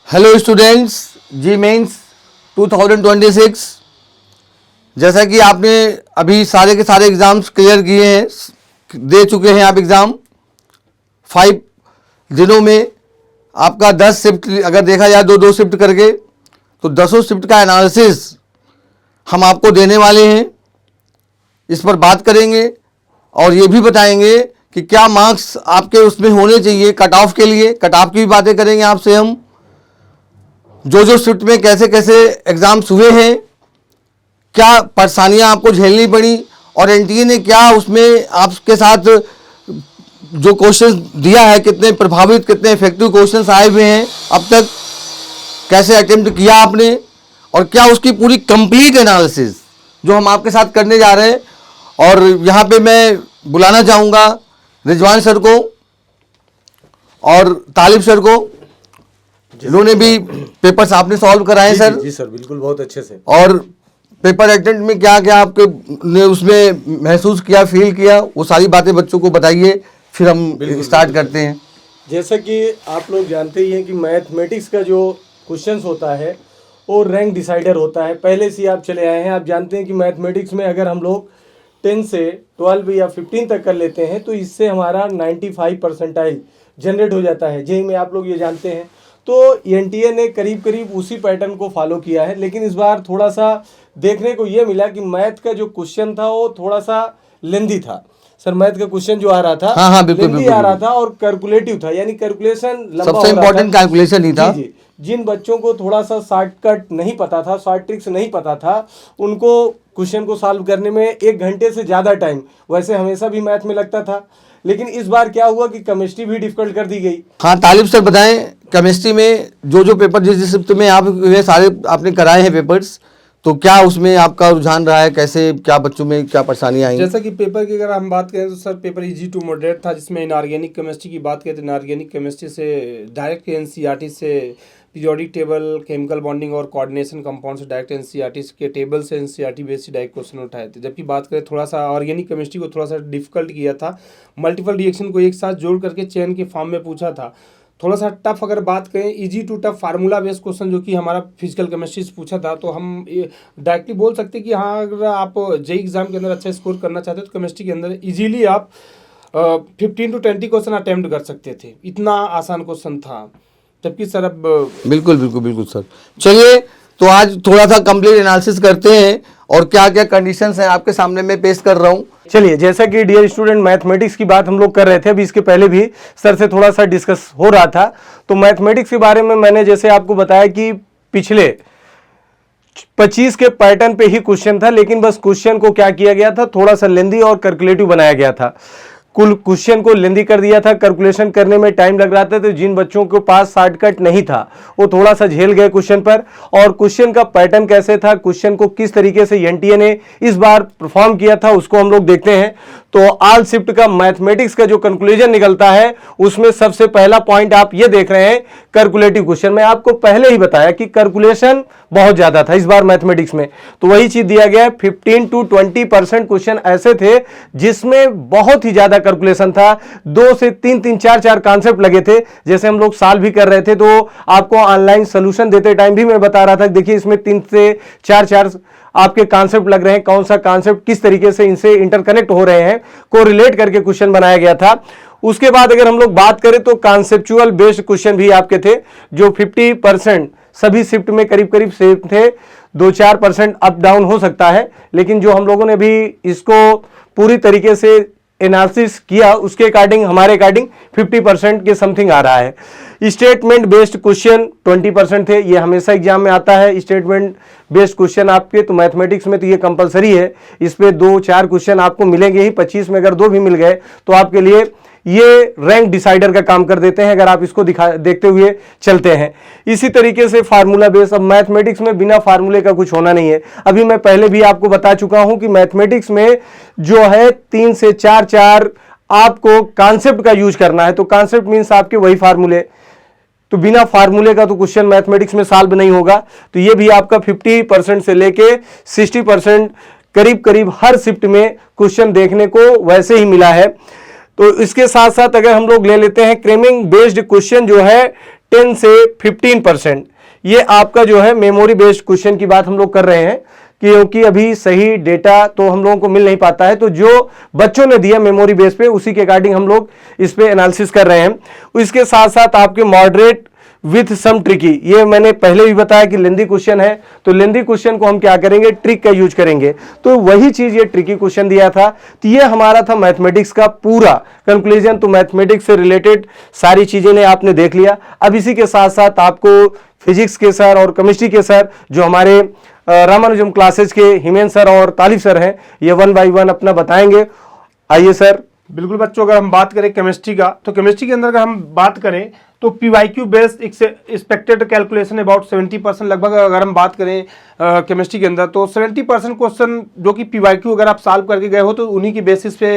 Hello students, जी mains 2026। जैसा कि आपने अभी सारे के सारे एग्ज़ाम्स क्लियर किए हैं, दे चुके हैं आप एग्ज़ाम। 5 दिनों में आपका 10 शिफ्ट अगर देखा जाए दो शिफ्ट करके, तो 10 शिफ्ट का एनालिसिस हम आपको देने वाले हैं। इस पर बात करेंगे और ये भी बताएंगे कि क्या मार्क्स आपके उसमें होने चाहिए कट ऑफ के लिए। कट ऑफ की भी बातें करेंगे आपसे हम, जो शिफ्ट में कैसे कैसे एग्ज़ाम्स हुए हैं, क्या परेशानियां आपको झेलनी पड़ी और एनटीए ने क्या उसमें आपके साथ जो क्वेश्चंस दिया है, कितने प्रभावित कितने इफेक्टिव क्वेश्चंस आए हुए हैं अब तक, कैसे अटेम्प्ट किया आपने, और क्या उसकी पूरी कंप्लीट एनालिसिस जो हम आपके साथ करने जा रहे हैं। और यहाँ पे मैं बुलाना चाहूँगा रिजवान सर को और तालिब सर को। इन्होंने भी पेपर्स आपने सॉल्व कराए सर। जी सर, बिल्कुल, बहुत अच्छे से। और पेपर अटेम्प्ट में क्या क्या आपके ने उसमें महसूस किया, फील किया, वो सारी बातें बच्चों को बताइए, फिर हम स्टार्ट करते हैं। जैसा कि आप लोग जानते ही हैं कि मैथमेटिक्स का जो क्वेश्चंस होता है वो रैंक डिसाइडर होता है। पहले से आप चले आए हैं, आप जानते हैं कि मैथमेटिक्स में अगर हम लोग 10 से 12 या 15 तक कर लेते हैं तो इससे हमारा 95 परसेंटाइल जनरेट हो जाता है। जेई में आप लोग ये जानते हैं। तो एनटीए ने करीब करीब उसी पैटर्न को फॉलो किया है, लेकिन इस बार थोड़ा सा देखने को ये मिला कि मैथ का जो क्वेश्चन था वो थोड़ा सा लेंदी था। सर, मैथ का क्वेश्चन जो आ रहा था, हाँ बिल्कुल लेंदी आ रहा था और कैलकुलेटिव था, यानी कैलकुलेशन लंबा सबसे इम्पोर्टेंट कैलकुलेशन ही था। जी, जिन बच्चों को थोड़ा सा शॉर्टकट नहीं पता था, शॉर्ट ट्रिक्स नहीं पता था, उनको क्वेश्चन को सॉल्व करने में 1 घंटे से ज़्यादा टाइम वैसे हमेशा भी मैथ में लगता था। लेकिन इस बार क्या हुआ कि केमिस्ट्री भी डिफिकल्ट कर दी गई। हाँ तालिब सर बताएं, केमिस्ट्री में जो पेपर जिस शिफ्ट में आप ये सारे आपने कराए हैं पेपर्स, तो क्या उसमें आपका रुझान रहा है, कैसे क्या बच्चों में क्या परेशानियां आई? जैसा कि पेपर की अगर हम बात करें तो sir paper easy to moderate था, जिसमें इनऑर्गेनिक केमिस्ट्री की बात करें तो इनऑर्गेनिक केमिस्ट्री से डायरेक्ट एनसीईआरटी से पीरियोडिक टेबल, केमिकल बॉन्डिंग और कोऑर्डिनेशन कंपाउंड से डायरेक्ट एनसीईआरटी के टेबल से एनसीईआरटी बेस्ड डायरेक्ट क्वेश्चन उठाए थे। जबकि बात करें थोड़ा सा ऑर्गेनिक केमिस्ट्री को थोड़ा सा डिफिकल्ट किया था, मल्टीपल रिएक्शन को एक साथ जोड़ करके चेन के फॉर्म में पूछा था। थोड़ा सा टफ अगर बात करें, easy to tough formula based question जो कि हमारा फिजिकल केमिस्ट्री से पूछा था, तो हम डायरेक्टली बोल सकते कि हाँ, अगर आप जेई एग्जाम के अंदर अच्छा स्कोर करना चाहते हो तो केमिस्ट्री के अंदर इजीली आप 15 to 20 क्वेश्चन अटेम्प्ट कर सकते थे। इतना आसान क्वेश्चन था। जबकि सर अब बिल्कुल सर। चलिए, तो आज थोड़ा सा कंप्लीट एनालिसिस करते हैं और क्या क्या कंडीशंस हैं आपके सामने मैं पेश कर रहा हूँ। चलिए, जैसा कि डियर स्टूडेंट मैथमेटिक्स की बात हम लोग कर रहे थे, अभी इसके पहले भी सर से थोड़ा सा डिस्कस हो रहा था। तो मैथमेटिक्स के बारे में मैंने जैसे आपको बताया कि पिछले 25 के पैटर्न पे ही क्वेश्चन था, लेकिन बस क्वेश्चन को क्या किया गया था, थोड़ा सा लेंदी और कैलकुलेटिव बनाया गया था। कुल क्वेश्चन को लेंदी कर दिया था, कैलकुलेशन करने में टाइम लग रहा था, तो जिन बच्चों के पास शॉर्टकट नहीं था वो थोड़ा सा झेल गए क्वेश्चन पर। और क्वेश्चन का पैटर्न कैसे था, क्वेश्चन को किस तरीके से एनटीए ने इस बार परफॉर्म किया था, उसको हम लोग देखते हैं। तो ऑल शिफ्ट का मैथमेटिक्स का जो कंक्लूजन निकलता है, उसमें सबसे पहला पॉइंट आप ये देख रहे हैं, कैलकुलेटिव क्वेश्चन। मैं आपको पहले ही बताया कि कैलकुलेशन बहुत ज्यादा था इस बार मैथमेटिक्स में, तो वही चीज दिया गया है। 15 to 20% क्वेश्चन ऐसे थे जिसमें बहुत ही ज्यादा कैलकुलेशन था। 2 से 3 4 कॉन्सेप्ट लगे थे। जैसे हम लोग सॉल्व भी कर रहे थे, तो आपको ऑनलाइन सोल्यूशन देते टाइम भी मैं बता रहा था, देखिए इसमें 3 से 4 आपके कॉन्सेप्ट लग रहे हैं, कौन सा कॉन्सेप्ट किस तरीके से इनसे इंटरकनेक्ट हो रहे हैं, को रिलेट करके क्वेश्चन बनाया गया था। उसके बाद अगर हम लोग बात करें तो कॉन्सेप्चुअल बेस्ड क्वेश्चन भी आपके थे, जो 50% सभी शिफ्ट में करीब करीब सेम थे। 2-4% अप डाउन हो सकता है, लेकिन जो हम लोगों ने भी इसको पूरी तरीके से एनालिसिस किया, उसके अकॉर्डिंग हमारे अकॉर्डिंग 50% के समथिंग आ रहा है। स्टेटमेंट बेस्ड क्वेश्चन 20% थे, ये हमेशा एग्जाम में आता है स्टेटमेंट बेस्ड क्वेश्चन आपके। तो मैथमेटिक्स में तो ये कंपलसरी है, इस पे 2-4 क्वेश्चन आपको मिलेंगे ही। 25 में अगर 2 भी मिल गए तो आपके लिए ये रैंक डिसाइडर का काम कर देते हैं, अगर आप इसको देखते हुए चलते हैं। इसी तरीके से फार्मूला बेस, अब मैथमेटिक्स में बिना फार्मूले का कुछ होना नहीं है। अभी मैं पहले भी आपको बता चुका हूं कि मैथमेटिक्स में जो है 3 से 4 आपको कॉन्सेप्ट का यूज करना है। तो कॉन्सेप्ट मीन्स आपके वही फार्मूले, तो बिना फार्मूले का तो क्वेश्चन मैथमेटिक्स में सॉल्व नहीं होगा। तो ये भी आपका 50% से लेके 60% करीब करीब हर शिफ्ट में क्वेश्चन देखने को वैसे ही मिला है। तो इसके साथ साथ अगर हम लोग ले लेते हैं क्रेमिंग बेस्ड क्वेश्चन, जो है 10 से 15%। ये आपका जो है मेमोरी बेस्ड क्वेश्चन की बात हम लोग कर रहे हैं, क्योंकि अभी सही डेटा तो हम लोगों को मिल नहीं पाता है, तो जो बच्चों ने दिया मेमोरी बेस पे उसी के अकॉर्डिंग हम लोग इस पे एनालिसिस कर रहे हैं। इसके साथ साथ आपके मॉडरेट विथ सम ट्रिकी, ये मैंने पहले भी बताया कि लेंदी क्वेश्चन है, तो लेंदी क्वेश्चन को हम क्या करेंगे, ट्रिक का यूज करेंगे। तो वही चीज ये ट्रिकी क्वेश्चन दिया था, तो ये हमारा था मैथमेटिक्स का पूरा कंक्लूजन। तो मैथमेटिक्स से रिलेटेड सारी चीजें ने आपने देख लिया। अब इसी के साथ साथ आपको फिजिक्स के सर और केमिस्ट्री के सर जो हमारे रामानुजम क्लासेज के हिमेन सर और तालिब सर हैं, ये 1 बाय 1 अपना बताएंगे। आइए सर। बिल्कुल बच्चों, अगर हम बात करें केमिस्ट्री का, तो केमिस्ट्री के अंदर अगर हम बात करें तो PYQ based expected calculation about 70% लगभग अगर हम बात करें केमिस्ट्री के अंदर, तो 70% क्वेश्चन जो कि पीवाईक्यू अगर आप सॉल्व करके गए हो तो उन्हीं की बेसिस पे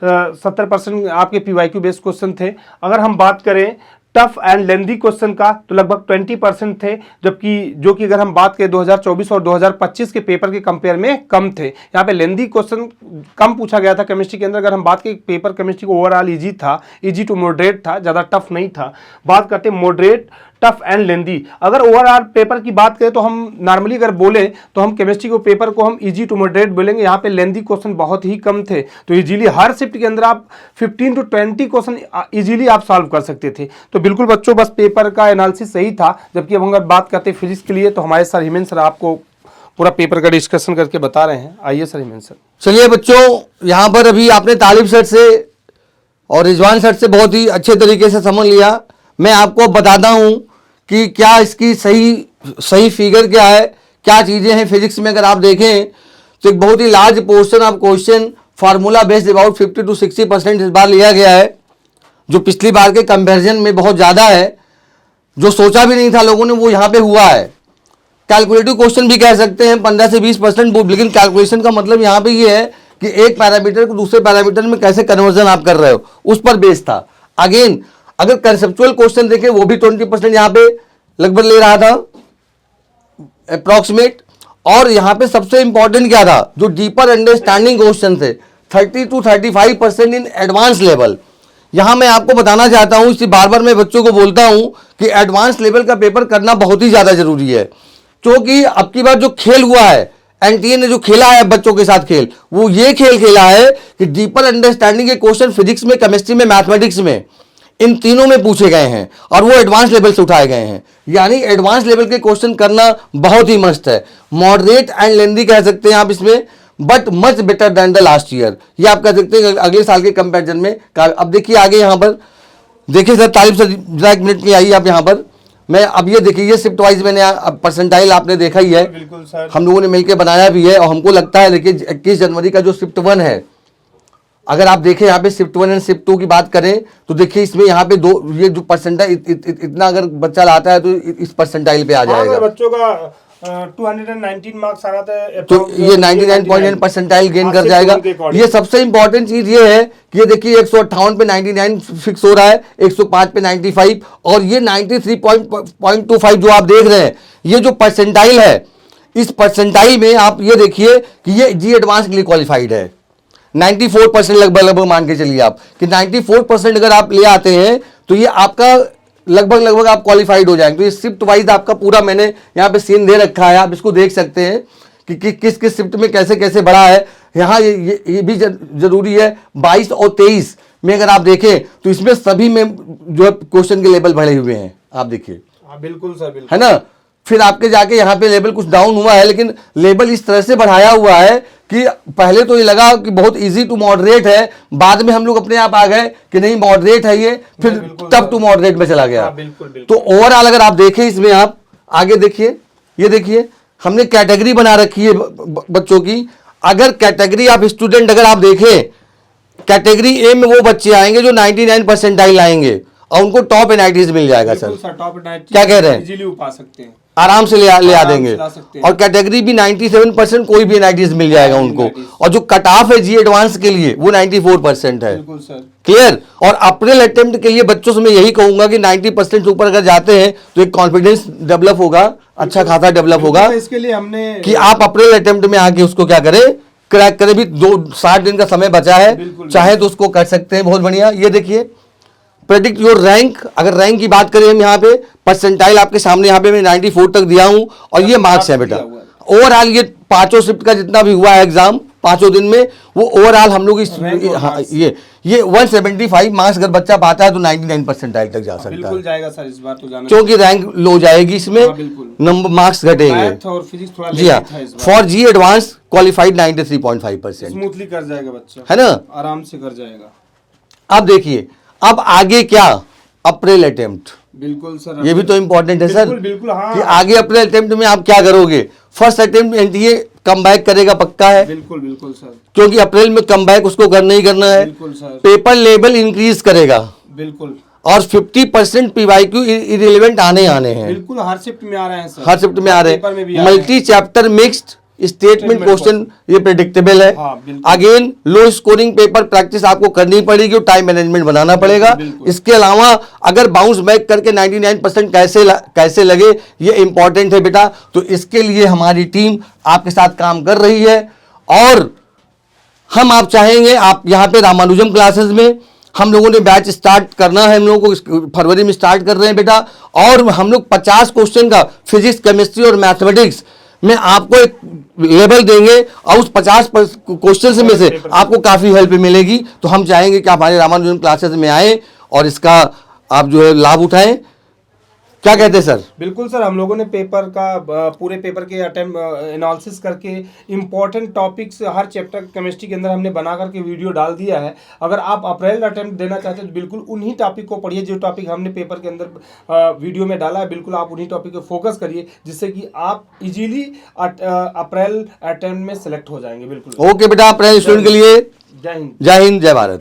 70% आपके पीवाईक्यू बेस्ड क्वेश्चन थे। अगर हम बात करें टफ एंड लेंदी क्वेश्चन का तो लगभग 20% थे, जबकि जो कि अगर हम बात करें 2024 और 2025 के पेपर के कंपेयर में कम थे। यहाँ पे लेंदी क्वेश्चन कम पूछा गया था केमिस्ट्री के अंदर। अगर हम बात करें पेपर केमिस्ट्री को ओवरऑल इजी था, इजी टू मॉडरेट था, ज़्यादा टफ नहीं था। बात करते हैं मॉडरेट, टफ एंड लेंदी। अगर ओवरऑल पेपर की बात करें तो हम नॉर्मली अगर बोले तो हम केमिस्ट्री को पेपर को हम इजी टू मॉडरेट बोलेंगे। यहाँ पे लेंदी क्वेश्चन बहुत ही कम थे, तो इजीली हर शिफ्ट के अंदर आप 15 to 20 क्वेश्चन इजीली आप सॉल्व कर सकते थे। तो बिल्कुल बच्चों, बस पेपर का एनालिसिस सही था। जबकि अब अगर बात करते हैं फिजिक्स के लिए, तो हमारे सर हिमेन सर आपको पूरा पेपर का डिस्कशन करके बता रहे हैं। आइए सर हिमेन सर। चलिए बच्चों, यहाँ पर अभी आपने तालिब सर से और रिजवान सर से बहुत ही अच्छे तरीके से समझ लिया। मैं आपको बताता हूँ कि क्या इसकी सही फिगर क्या है, क्या चीज़ें हैं फिजिक्स में। अगर आप देखें तो एक बहुत ही large portion of question formula based about 50 to 60% इस बार लिया गया है, जो पिछली बार के कंपैरिजन में बहुत ज़्यादा है। जो सोचा भी नहीं था लोगों ने वो यहाँ पे हुआ है। कैलकुलेटिव क्वेश्चन भी कह सकते हैं 15 से 20%, लेकिन कैलकुलेशन का मतलब यहाँ पे ये है कि एक पैरामीटर को दूसरे पैरामीटर में कैसे कन्वर्जन आप कर रहे हो, उस पर बेस था। अगेन अगर कंसेप्चुअल क्वेश्चन देखें वो भी 20% यहाँ पे लगभग ले रहा था अप्रॉक्सीमेट। और यहाँ पे सबसे इंपॉर्टेंट क्या था, जो डीपर अंडरस्टैंडिंग क्वेश्चन थे 30 to 35% इन एडवांस लेवल। यहाँ मैं आपको बताना चाहता हूँ, इसी बार बार मैं बच्चों को बोलता हूँ कि एडवांस लेवल का पेपर करना बहुत ही ज़्यादा जरूरी है, क्योंकि अब की बार जो खेल हुआ है, एनटीए ने जो खेला है बच्चों के साथ खेल, वो ये खेल खेला है कि डीपर अंडरस्टैंडिंग के क्वेश्चन फिजिक्स में, केमिस्ट्री में, मैथमेटिक्स में, इन तीनों में पूछे गए हैं और वो एडवांस लेवल से उठाए गए हैं। यानी एडवांस लेवल के क्वेश्चन करना बहुत ही मस्त है। मॉडरेट एंड लेंदी कह सकते हैं आप इसमें, but much better than the last year, ये आप कह सकते हैं अगले साल के कंपैरिजन में। अब देखिए आगे यहाँ पर देखिए सर, तालिब सर जरा 1 मिनट में आइए आप यहाँ पर। मैं अब ये देखिए, ये शिफ्ट वाइज मैंने परसेंटाइल आपने देखा ही है, बिल्कुल सर, हम लोगों ने मिलकर बनाया भी है। और हमको लगता है देखिए 21 जनवरी का जो शिफ्ट 1 है, अगर आप देखें यहाँ पे शिफ्ट 1 एंड शिफ्ट 2 की बात करें तो देखिए इसमें यहाँ पे दो, ये जो परसेंटाइल इतना अगर बच्चा लाता है तो इस परसेंटाइल पे आ जाएगा। बच्चों का 219 मार्क्स आ रहा था, तो ये 99.9 परसेंटाइल गेन कर जाएगा। ये सबसे इंपॉर्टेंट चीज ये है कि ये देखिए 158 पे 99 फिक्स हो रहा है, 105 पे 95, और ये 93.25 जो आप देख रहे हैं, ये जो परसेंटाइल है, इस परसेंटाइल में आप ये देखिए कि ये जी एडवांस के लिए क्वालिफाइड है। 94% लगभग मान के चलिए आप कि 94% अगर आप ले आते हैं तो ये आपका लगभग आप क्वालिफाइड हो जाएंगे। तो ये शिफ्ट वाइज आपका पूरा मैंने यहाँ पे सीन दे रखा है, आप इसको देख सकते हैं कि किस किस शिफ्ट में कैसे कैसे बढ़ा है। यहाँ ये भी जरूरी है 22 और 23 में अगर आप देखें तो इसमें सभी में जो है क्वेश्चन के लेवल बढ़े हुए हैं, आप देखिए। बिल्कुल सर, बिल्कुल है ना। फिर आपके जाके यहाँ पे लेवल कुछ डाउन हुआ है, लेकिन लेवल इस तरह से बढ़ाया हुआ है कि पहले तो ये लगा कि बहुत इजी टू मॉडरेट है, बाद में हम लोग अपने आप आ गए कि नहीं मॉडरेट है ये, फिर तब टू मॉडरेट में चला गया। तो ओवरऑल अगर आप देखें इसमें, आप आगे देखिए, ये देखिए हमने कैटेगरी बना रखी है बच्चों की। अगर कैटेगरी आप स्टूडेंट अगर आप देखें, कैटेगरी ए में वो बच्चे आएंगे जो 99 परसेंटाइल आएंगे और उनको टॉप एनआईटीज मिल जाएगा। सर क्या कह रहे हैं, इजीली पा सकते हैं, आराम से ले आ देंगे। और कैटेगरी भी 97% कोई भी एनआईटीज मिल जाएगा उनको। और जो कट ऑफ है जी एडवांस के लिए वो 94% है। क्लियर। और अप्रैल अटेम्प्ट के लिए बच्चों से मैं यही कहूंगा कि 90% से ऊपर अगर जाते हैं तो एक कॉन्फिडेंस डेवलप होगा, अच्छा खासा डेवलप होगा। इसके लिए हमने कि आप अप्रैल अटेम्प्ट में आके उसको क्या करें, क्रैक करें। भी 60 दिन का समय बचा है, चाहे तो उसको कर सकते हैं। बहुत बढ़िया। ये देखिए प्रेडिक्ट योर रैंक। अगर रैंक की बात करें हम यहाँ पे परसेंटाइल आपके सामने यहाँ पे मैं 94 तक दिया हूँ और ये मार्क्स है बेटा। ओवरऑल ये पांचों शिफ्ट का जितना भी हुआ है एग्जाम पांचों दिन में, वो ओवरऑल हम लोग हाँ, ये 175 मार्क्स अगर बच्चा पाता है तो 99 परसेंटाइल तक जा सकता बिल्कुल है, जाएगा सर, इस बार तो जाना क्योंकि रैंक लो जाएगी इसमें, हाँ, बिल्कुल। नंबर मार्क्स घटेंगे। मैथ और फिजिक्स थोड़ा जी हाँ, लेट था इस बार। For JEE advance qualified 93.5%, smoothly कर जाएगा बच्चा, है ना। आराम से कर जाएगा। अब देखिए अब आगे क्या, अप्रैल अटेम्प्ट, बिल्कुल सर, ये भी तो इम्पोर्टेंट है सर। बिल्कुल बिल्कुल, हाँ कि आगे अप्रैल अटेम्प्ट में आप क्या करोगे। First attempt NTA come back करेगा पक्का है, बिल्कुल बिल्कुल सर, क्योंकि अप्रैल में कम बैक उसको करना ही करना है। बिल्कुल सर, पेपर लेवल इंक्रीज करेगा बिल्कुल और 50% पीवाईक्यू इरेलीवेंट आने हैं, बिल्कुल, हर शिफ्ट में आ रहे हैं सर, हर शिफ्ट में आ रहे पेपर में भी हैं। आ रहे हैं। Multi chapter mixed statement question ये प्रेडिक्टेबल है। हाँ, बिल्कुल। Again low scoring paper practice आपको करनी पड़ेगी और टाइम मैनेजमेंट बनाना पड़ेगा। बिल्कुल। इसके अलावा अगर बाउंस बैक करके 99% कैसे लगे ये इंपॉर्टेंट है बेटा। तो इसके लिए हमारी टीम आपके साथ काम कर रही है और हम आप चाहेंगे आप यहाँ पे रामानुजम क्लासेस में हम लोगों ने बैच स्टार्ट करना है, हम लोगों को फरवरी में स्टार्ट कर रहे हैं बेटा। और हम लोग 50 क्वेश्चन का फिजिक्स, केमिस्ट्री और मैथमेटिक्स में आपको एक लेवल देंगे और उस 50 क्वेश्चन में से आपको काफ़ी हेल्प मिलेगी। तो हम चाहेंगे कि आप हमारे रामानुजम क्लासेस में आएँ और इसका आप जो है लाभ उठाएं। क्या कहते हैं सर? बिल्कुल सर, हम लोगों ने पेपर का पूरे पेपर के एनालिसिस करके इम्पोर्टेंट टॉपिक्स हर चैप्टर केमिस्ट्री के अंदर हमने बना करके वीडियो डाल दिया है। अगर आप अप्रैल अटेम्प्ट देना चाहते हैं तो बिल्कुल उन्हीं टॉपिक को पढ़िए जो टॉपिक हमने पेपर के अंदर वीडियो में डाला है। बिल्कुल आप उन्हीं टॉपिक पे फोकस करिए जिससे कि आप इजीली अप्रैल अटेम्प्ट में सेलेक्ट हो जाएंगे। बिल्कुल ओके बेटा, अप्रैल स्टूडेंट के लिए जय हिंद, जय हिंद, जय भारत।